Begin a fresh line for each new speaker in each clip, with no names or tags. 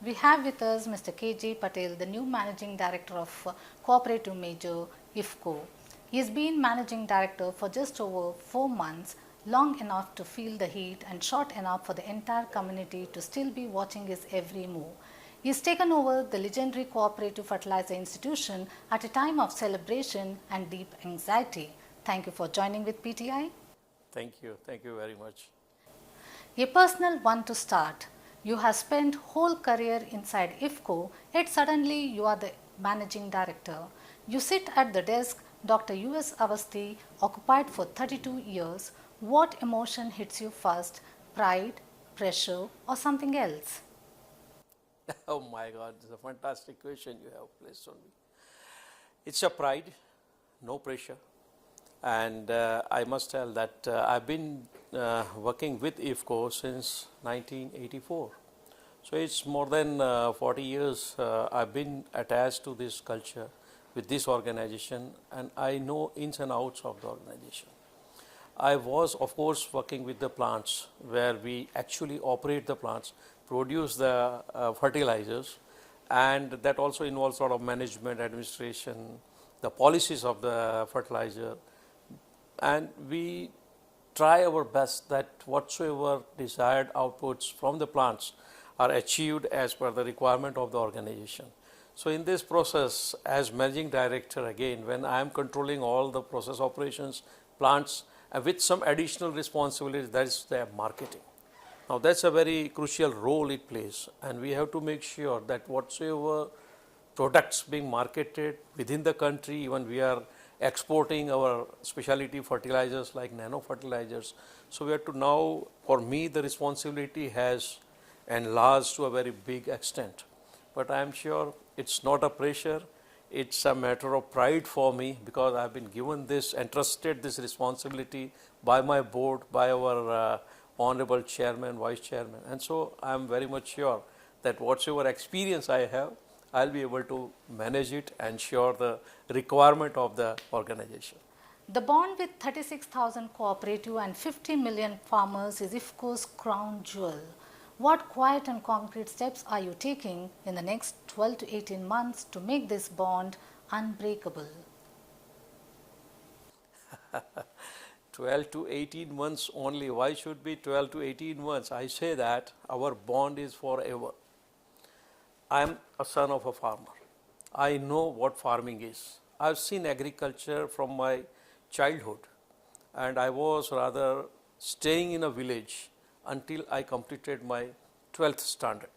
We have with us Mr. KJ Patel, the new Managing Director of Cooperative Major IFFCO. He has been Managing Director for just over 4 months, long enough to feel the heat and short enough for the entire community to still be watching his every move. He has taken over the legendary Cooperative Fertilizer institution at a time of celebration and deep anxiety. Thank you for joining with PTI.
Thank you very much.
A personal one to start. You have spent whole career inside IFFCO, yet suddenly you are the managing director. You sit at the desk Dr. US Awasthi occupied for 32 years. What emotion hits you first? Pride, pressure, or something else?
Oh my God, it's a fantastic question you have placed on me. It's a pride, no pressure. And I must tell that I've been working with IFFCO since 1984. So it's more than 40 years I've been attached to this culture with this organization, and I know ins and outs of the organization. I was of course working with the plants where we actually operate the plants, produce the fertilizers, and that also involves sort of management, administration, the policies of the fertilizer, and we try our best that whatsoever desired outputs from the plants are achieved as per the requirement of the organization. So in this process, as managing director, again, when I am controlling all the process operations, plants, with some additional responsibilities, that is the marketing. Now that's a very crucial role it plays, and we have to make sure that whatsoever products being marketed within the country, even we are exporting our specialty fertilizers like nano fertilizers. So we have to now, for me, the responsibility has enlarged to a very big extent. But I am sure it's not a pressure, it's a matter of pride for me, because I have been given this, entrusted this responsibility by my board, by our honorable chairman, vice chairman. And so I am very much sure that whatsoever experience I have, I'll be able to manage it and ensure the requirement of the organization.
The bond with 36,000 cooperative and 50 million farmers is IFFCO's crown jewel. What quiet and concrete steps are you taking in the next 12 to 18 months to make this bond unbreakable?
12 to 18 months only. Why should be 12 to 18 months? I say that our bond is forever. I am a son of a farmer. I know what farming is. I have seen agriculture from my childhood, and I was rather staying in a village until I completed my 12th standard.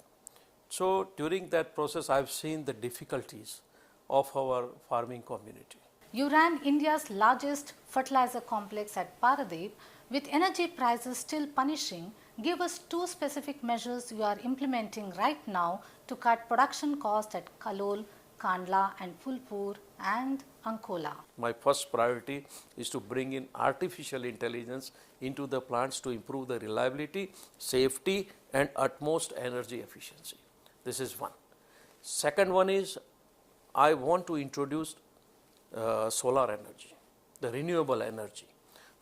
So during that process, I have seen the difficulties of our farming community.
You ran India's largest fertilizer complex at Paradeep. With energy prices still punishing, give us 2 specific measures you are implementing right now to cut production costs at Kalol, Kandla and Phulpur and Ankola.
My first priority is to bring in artificial intelligence into the plants to improve the reliability, safety and utmost energy efficiency. This is one. Second one is I want to introduce solar energy, the renewable energy.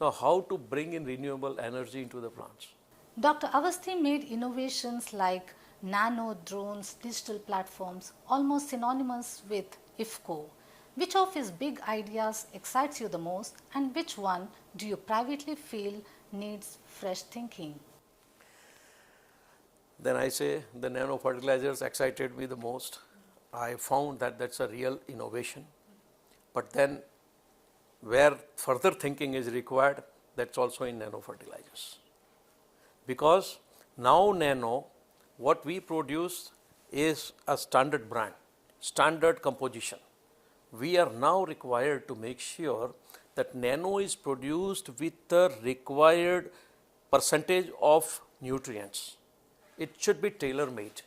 Now how to bring in renewable energy into the plants?
Dr. Awasthi made innovations like nano drones, digital platforms almost synonymous with IFFCO. Which of his big ideas excites you the most, and which one do you privately feel needs fresh thinking?
Then I say the nano fertilizers excited me the most. I found that that's a real innovation. But then where further thinking is required, that's also in nano fertilizers. Because now nano, what we produce is a standard brand, standard composition. We are now required to make sure that nano is produced with the required percentage of nutrients. It should be tailor-made.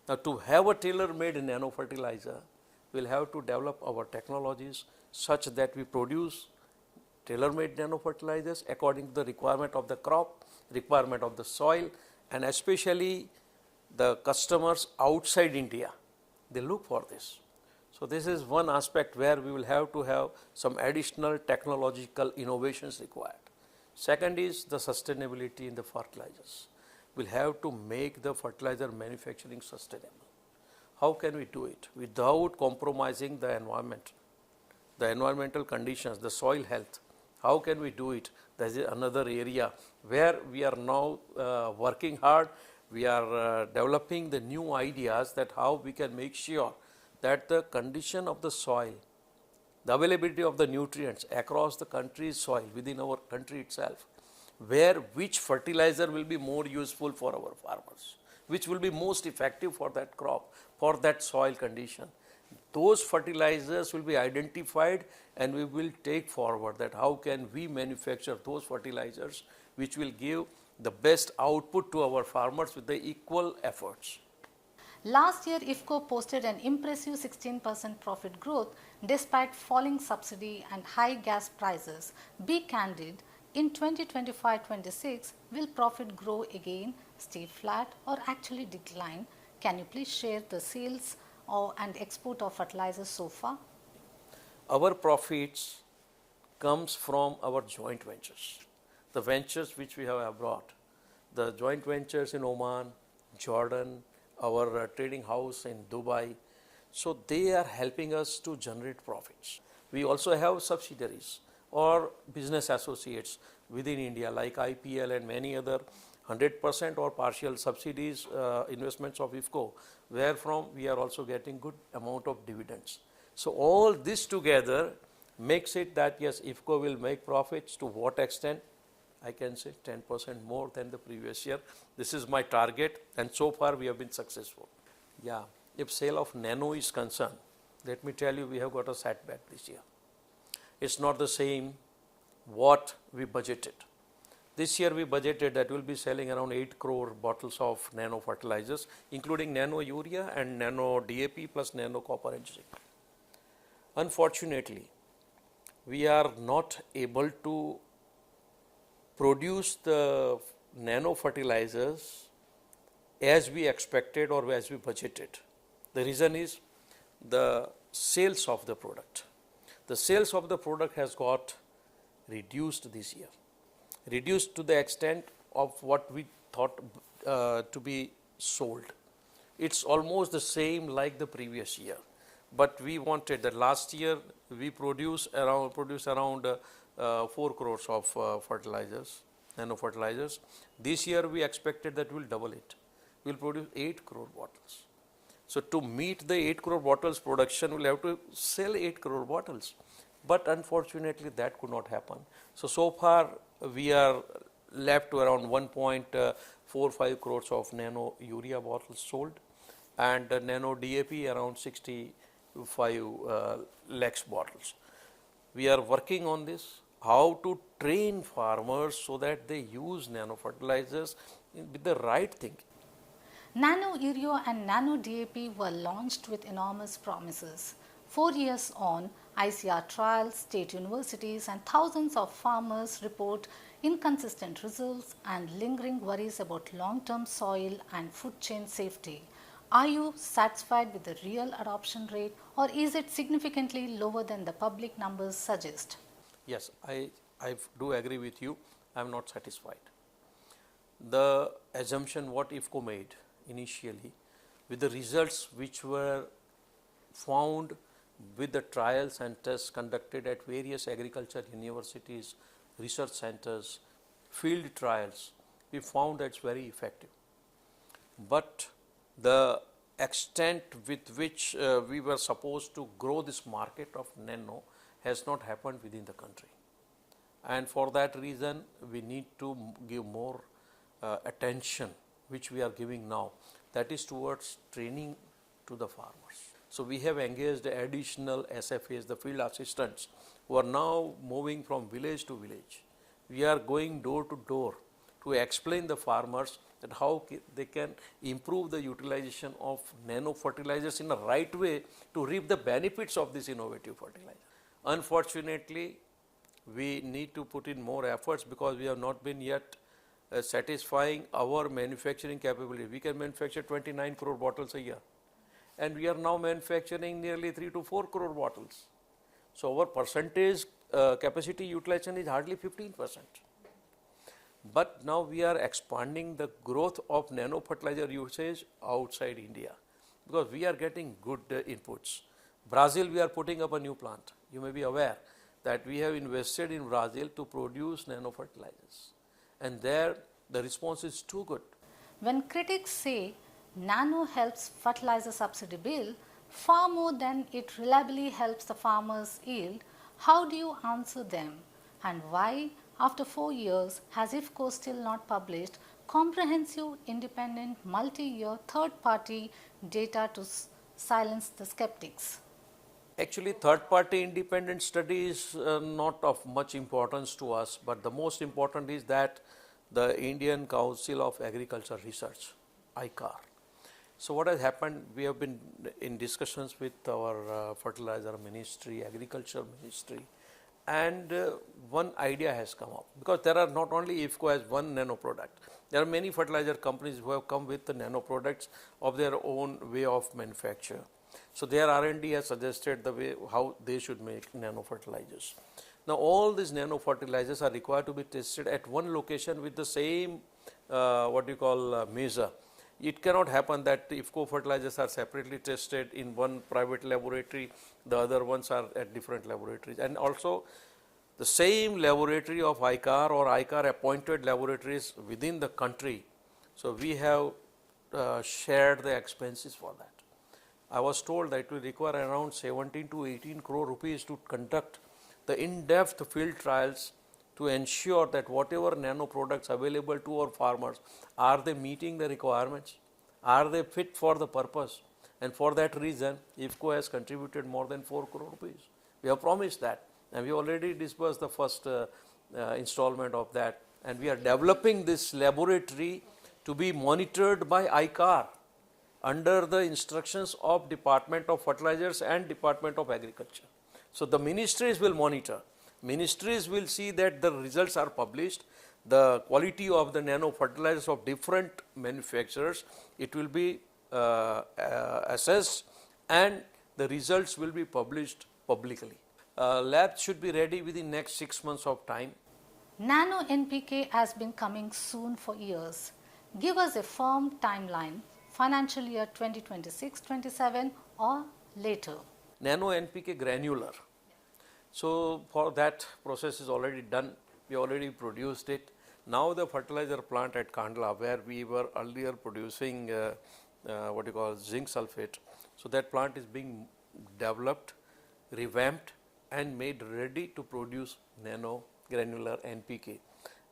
Now to have a tailor-made nano fertilizer, we'll have to develop our technologies such that we produce tailor-made nano fertilizers according to the requirement of the crop, requirement of the soil, and especially the customers outside India, they look for this. So this is one aspect where we will have to have some additional technological innovations required. Second is the sustainability in the fertilizers. We'll have to make the fertilizer manufacturing sustainable. how can we do it without compromising the environment, the environmental conditions, the soil health? How can we do it? That is another area where we are now working hard. We are developing the new ideas that how we can make sure that the condition of the soil, the availability of the nutrients across the country's soil within our country itself, where which fertilizer will be more useful for our farmers, which will be most effective for that crop, for that soil condition. Those fertilizers will be identified and we will take forward that how can we manufacture those fertilizers which will give the best output to our farmers with the equal efforts.
Last year, IFFCO posted an impressive 16% profit growth despite falling subsidy and high gas prices. Be candid, in 2025-26, will profit grow again, stay flat or actually decline? Can you please share the sales and export of fertilizers so far?
Our profits comes from our joint ventures, the ventures which we have abroad, the joint ventures in Oman, Jordan, our trading house in Dubai. So they are helping us to generate profits. We also have subsidiaries or business associates within India like IPL and many other 100% or partial subsidies investments of IFFCO, where from we are also getting good amount of dividends. So all this together makes it that yes, IFFCO will make profits. To what extent? I can say 10% more than the previous year. This is my target and so far we have been successful. Yeah, if sale of Nano is concerned, let me tell you, we have got a setback this year. It's not the same what we budgeted. This year we budgeted that we will be selling around 8 crore bottles of nano fertilizers, including Nano Urea and Nano DAP plus Nano Copper and Zinc. Unfortunately, we are not able to produce the nano fertilizers as we expected or as we budgeted. The reason is the sales of the product. The sales of the product has got reduced this year, reduced to the extent of what we thought to be sold. It's almost the same like the previous year, but we wanted that last year we produced around 4 crores of fertilizers, nano fertilizers. This year we expected that we'll double it. We'll produce 8 crore bottles. So to meet the 8 crore bottles production, we'll have to sell 8 crore bottles. But unfortunately that could not happen. So far we are left to around 1.45 crores of Nano Urea bottles sold and Nano DAP around 65 lakhs bottles. We are working on this, how to train farmers so that they use nano fertilizers with the right thinking.
Nano Urea and Nano DAP were launched with enormous promises. 4 years on, ICAR trials, state universities and thousands of farmers report inconsistent results and lingering worries about long-term soil and food chain safety. Are you satisfied with the real adoption rate or is it significantly lower than the public numbers suggest?
Yes, I do agree with you. I am not satisfied. The assumption what IFFCO made initially with the results which were found with the trials and tests conducted at various agriculture universities, research centers, field trials, we found that it's very effective. But the extent with which we were supposed to grow this market of nano has not happened within the country. And for that reason, we need to give more attention, which we are giving now, that is towards training to the farmers. So we have engaged additional SFAs, the field assistants, who are now moving from village to village. We are going door to door to explain the farmers that how they can improve the utilization of nano fertilizers in a right way to reap the benefits of this innovative fertilizer. Unfortunately, we need to put in more efforts because we have not been yet satisfying our manufacturing capability. We can manufacture 29 crore bottles a year and we are now manufacturing nearly 3 to 4 crore bottles. So our percentage capacity utilization is hardly 15%. But now we are expanding the growth of nano fertilizer usage outside India because we are getting good inputs. Brazil, we are putting up a new plant. You may be aware that we have invested in Brazil to produce nano fertilizers, and there the response is too good.
When critics say nano helps fertilizer subsidy bill far more than it reliably helps the farmers' yield, how do you answer them? And why, after 4 years, has IFFCO still not published comprehensive, independent, multi-year, third-party data to silence the skeptics?
Actually, third-party independent study is not of much importance to us, but the most important is that the Indian Council of Agriculture Research, ICAR. So what has happened, we have been in discussions with our fertilizer ministry, agriculture ministry, and one idea has come up, because there are not only IFFCO has one nano product, there are many fertilizer companies who have come with the nano products of their own way of manufacture. So their R&D has suggested the way how they should make nano fertilizers. Now all these nano fertilizers are required to be tested at one location with the same measure. It cannot happen that IFFCO fertilizers are separately tested in one private laboratory, the other ones are at different laboratories, and also the same laboratory of ICAR or ICAR appointed laboratories within the country. So we have shared the expenses for that. I was told that it will require around 17 to 18 crore rupees to conduct the in-depth field trials to ensure that whatever nano products available to our farmers, are they meeting the requirements, are they fit for the purpose, and for that reason IFFCO has contributed more than 4 crore rupees. We have promised that, and we already disbursed the first installment of that, and we are developing this laboratory to be monitored by ICAR under the instructions of Department of Fertilizers and Department of Agriculture. So the ministries will monitor. Ministries will see that the results are published, the quality of the nano fertilizers of different manufacturers, it will be assessed, and the results will be published publicly. Labs should be ready within next 6 months of time.
Nano NPK has been coming soon for years. Give us a firm timeline, financial year 2026-27 or later.
Nano NPK granular. So for that process is already done, we already produced it. Now the fertilizer plant at Kandla, where we were earlier producing zinc sulfate, so that plant is being developed, revamped and made ready to produce nano granular NPK.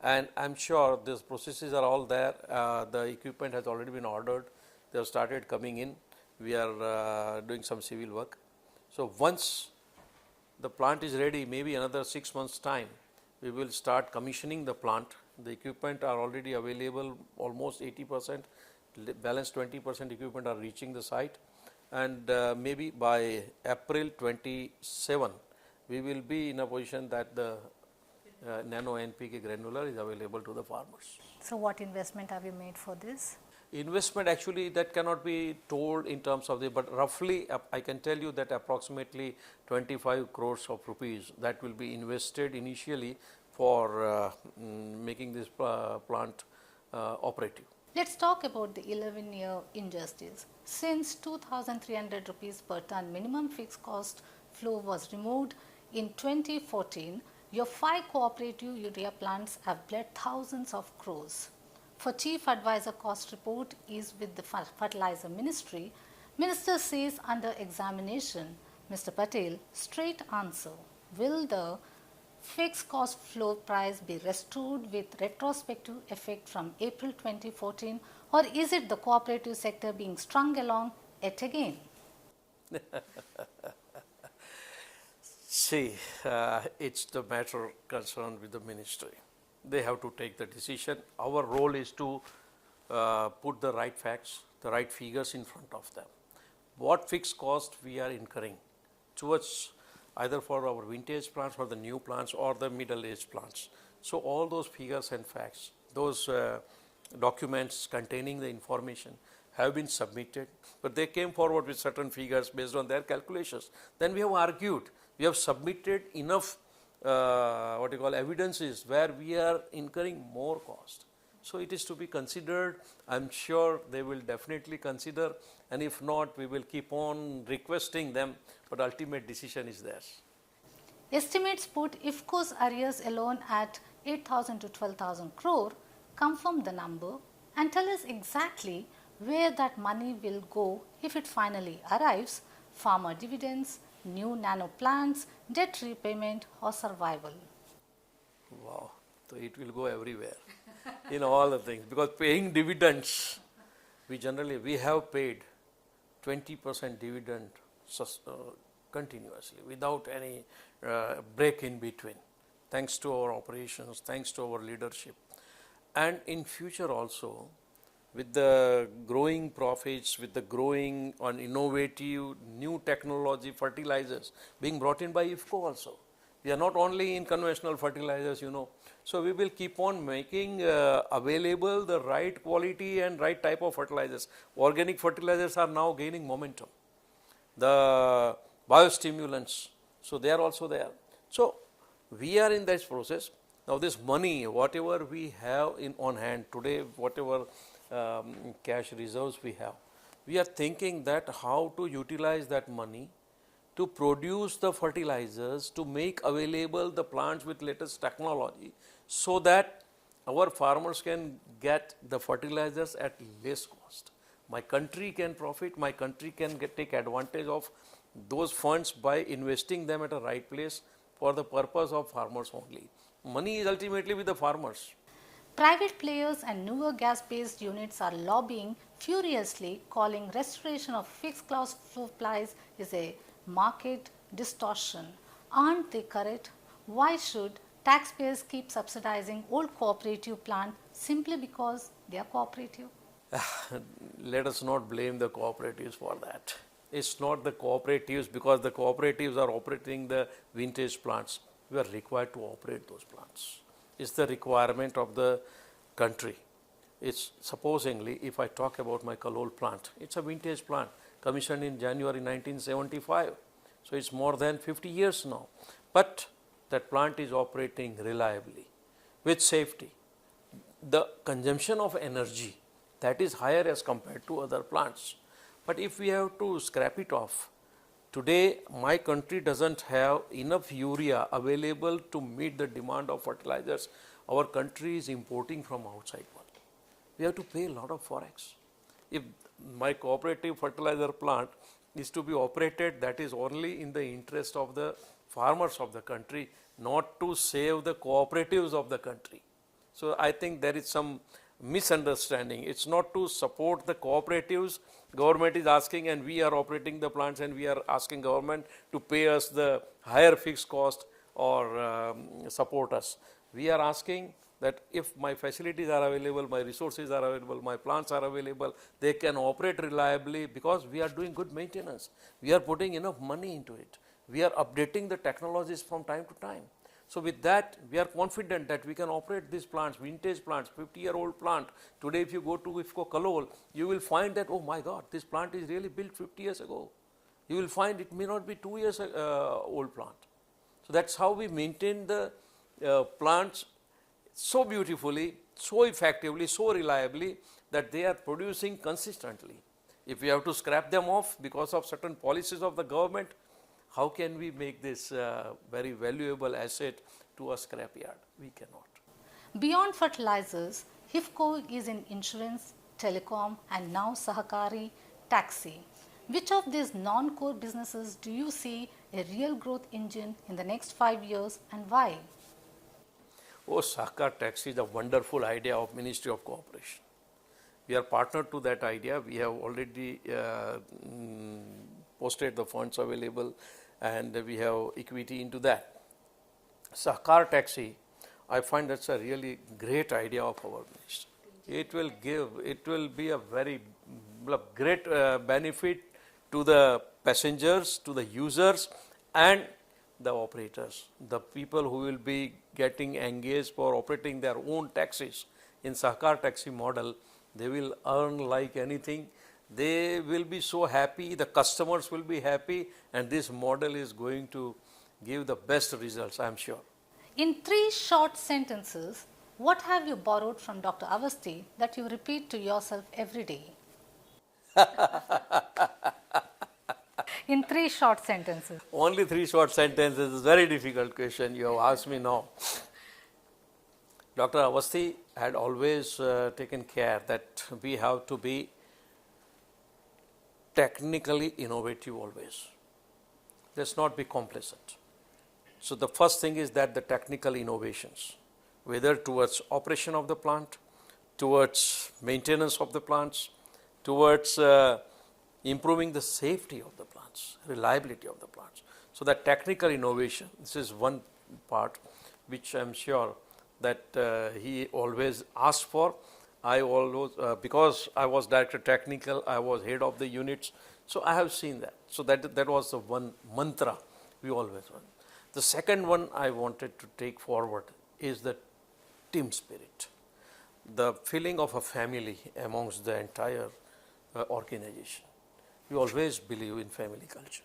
And I am sure these processes are all there, the equipment has already been ordered, they have started coming in, we are doing some civil work. So once the plant is ready, maybe another 6 months time, we will start commissioning the plant. The equipment are already available, almost 80%, balance 20% equipment are reaching the site, and maybe by April 27, we will be in a position that the nano NPK granular is available to the farmers.
So what investment have you made for this?
Investment, actually that cannot be told in terms of the, but roughly I can tell you that approximately 25 crores of rupees that will be invested initially for making this plant operative.
Let's talk about the 11-year injustice. Since 2,300 rupees per ton minimum fixed cost floor was removed in 2014, your 5 cooperative urea plants have bled thousands of crores. For Chief Advisor cost report is with the Fertilizer Ministry, Minister says under examination. Mr. Patel, straight answer, will the fixed cost floor price be restored with retrospective effect from April 2014, or is it the cooperative sector being strung along yet again?
See, it's the matter concerned with the ministry. They have to take the decision. Our role is to put the right facts, the right figures in front of them. What fixed cost we are incurring towards either for our vintage plants or the new plants or the middle-aged plants. So all those figures and facts, those documents containing the information have been submitted, but they came forward with certain figures based on their calculations. Then we have argued, we have submitted enough evidences where we are incurring more cost. So it is to be considered. I'm sure they will definitely consider, and if not, we will keep on requesting them, but ultimate decision is theirs.
Estimates put IFFCO's arrears alone at 8,000 to 12,000 crore. Confirm the number and tell us exactly where that money will go if it finally arrives: farmer dividends, new nano plants, debt repayment or survival.
Wow, so it will go everywhere in all the things, because paying dividends, we have paid 20% dividend continuously without any break in between, thanks to our operations, thanks to our leadership. And in future also, with the growing profits, with the growing on innovative new technology fertilizers being brought in by IFFCO also. We are not only in conventional fertilizers, So we will keep on making available the right quality and right type of fertilizers. Organic fertilizers are now gaining momentum. The biostimulants, so they are also there. So we are in this process. Now this money, whatever we have on hand today, whatever cash reserves we are thinking that how to utilize that money to produce the fertilizers, to make available the plants with latest technology, so that our farmers can get the fertilizers at less cost. My country can profit, my country can take advantage of those funds by investing them at a right place for the purpose of farmers only. Money is ultimately with the farmers.
Private players and newer gas-based units are lobbying furiously, calling restoration of fixed cost supplies is a market distortion. Aren't they correct? Why should taxpayers keep subsidizing old cooperative plants simply because they are cooperative?
Let us not blame the cooperatives for that. It's not the cooperatives, because the cooperatives are operating the vintage plants. We are required to operate those plants. It's the requirement of the country. It's supposingly, if I talk about my Kalol plant, it's a vintage plant commissioned in January 1975. So it's more than 50 years now. But that plant is operating reliably with safety. The consumption of energy, that is higher as compared to other plants. But if we have to scrap it off, today my country doesn't have enough urea available to meet the demand of fertilizers. Our country is importing from outside world. We have to pay a lot of forex. If my cooperative fertilizer plant is to be operated, that is only in the interest of the farmers of the country, not to save the cooperatives of the country. So I think there is some misunderstanding. It's not to support the cooperatives. Government is asking and we are operating the plants, and we are asking government to pay us the higher fixed cost or support us. We are asking that if my facilities are available, my resources are available, my plants are available, they can operate reliably, because we are doing good maintenance. We are putting enough money into it. We are updating the technologies from time to time. So with that, we are confident that we can operate these plants, vintage plants, 50-year-old plant. Today, if you go to IFFCO Kalol, you will find that, oh my God, this plant is really built 50 years ago. You will find it may not be 2 years old plant. So that's how we maintain the plants so beautifully, so effectively, so reliably, that they are producing consistently. If we have to scrap them off because of certain policies of the government, how can we make this very valuable asset to a scrapyard? We cannot.
Beyond fertilizers, IFFCO is in insurance, telecom, and now Sahakari taxi. Which of these non-core businesses do you see a real growth engine in the next 5 years, and why?
Oh, Sahakar taxi is a wonderful idea of Ministry of Cooperation. We are partner to that idea. We have already posted the funds available, and we have equity into that. Sahakar taxi, I find that's a really great idea of our ministry. It will be a very great benefit to the passengers, to the users, and the operators, the people who will be getting engaged for operating their own taxis. In Sahakar taxi model, they will earn like anything. They will be so happy, the customers will be happy, and this model is going to give the best results, I am sure.
In 3 short sentences, What have you borrowed from Dr. Awasthi that you repeat to yourself every day? In 3 short sentences.
Only 3 short sentences is a very difficult question you have asked me now. Dr. Awasthi had always taken care that we have to be technically innovative always. Let's not be complacent. So the first thing is that the technical innovations, whether towards operation of the plant, towards maintenance of the plants, towards improving the safety of the plants, reliability of the plants. So that technical innovation, this is one part which I am sure that he always asked for. I always, because I was director technical, I was head of the units, so I have seen that. So that was the one mantra we always want. The second one I wanted to take forward is the team spirit, the feeling of a family amongst the entire organization. We always believe in family culture.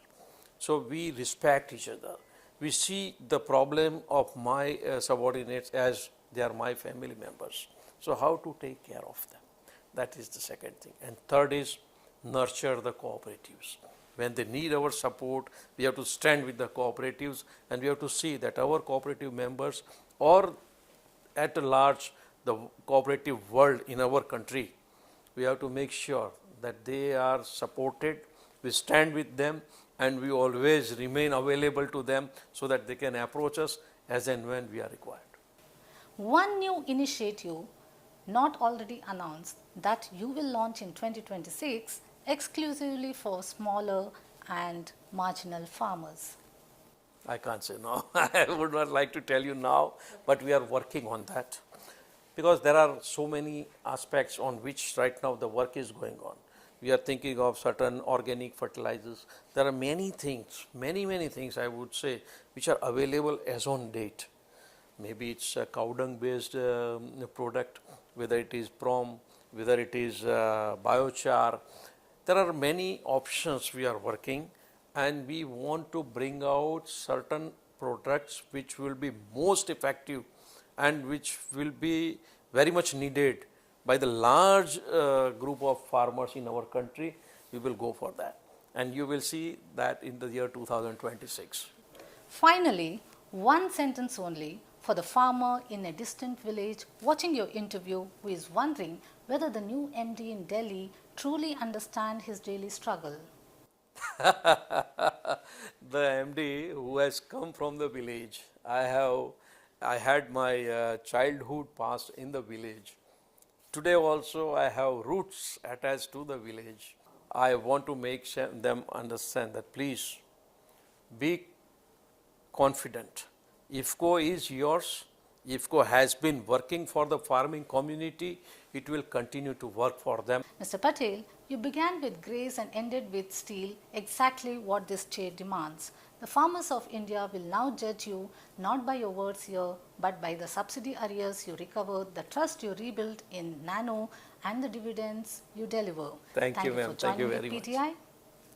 So we respect each other. We see the problem of my subordinates as they are my family members. So how to take care of them? That is the second thing. And third is nurture the cooperatives. When they need our support, we have to stand with the cooperatives, and we have to see that our cooperative members, or at large the cooperative world in our country, we have to make sure that they are supported, we stand with them, and we always remain available to them so that they can approach us as and when we are required.
One new initiative not already announced that you will launch in 2026 exclusively for smaller and marginal farmers.
I can't say no. I would not like to tell you now, but we are working on that, because there are so many aspects on which right now the work is going on. We are thinking of certain organic fertilizers. There are many things, many things I would say, which are available as on date. Maybe it's a cow dung based product, whether it is prom, whether it is biochar. There are many options we are working, and we want to bring out certain products which will be most effective and which will be very much needed by the large group of farmers in our country. We will go for that, and you will see that in the year 2026.
Finally, one sentence only for the farmer in a distant village watching your interview who is wondering whether the new MD in Delhi truly understands his daily struggle.
The MD who has come from the village, I had my childhood passed in the village. Today also I have roots attached to the village. I want to make them understand that please be confident. IFFCO is yours. IFFCO has been working for the farming community. It will continue to work for them.
Mr. Patel, you began with grace and ended with steel, exactly what this state demands. The farmers of India will now judge you not by your words here, but by the subsidy arrears you recovered, the trust you rebuilt in Nano, and the dividends you deliver.
Thank you, ma'am.
For joining
Thank you very
PTI.
much.